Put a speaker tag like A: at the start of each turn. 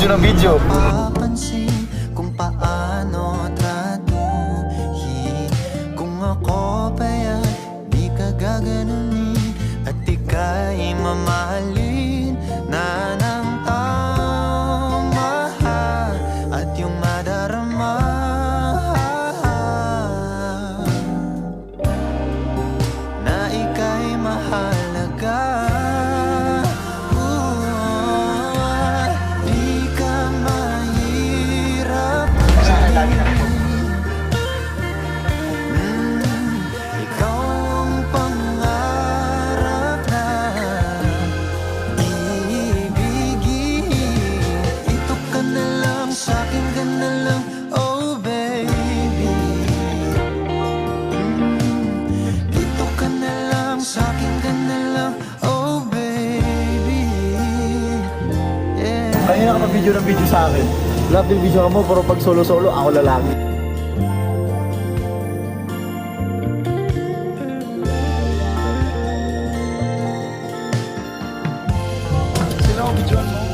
A: video ng video.
B: Papansin kung paano tratuhin. Kung ako pa'y di ka gaganunin at ika'y mamahalin na ng tama at yung madarama na ika'y mahalaga. Di ka mahirap. Ikaw ang pangarap na ibigin. Ito ka na lang, sa'kin ka na lang, oh baby. Ito ka na lang, sa'kin ka na lang, oh baby. Yeah.
A: Kanina ka pa-video ng video sa akin. Love yung video mo, pero pag solo-solo, ako lalaki. Sino ang video mo?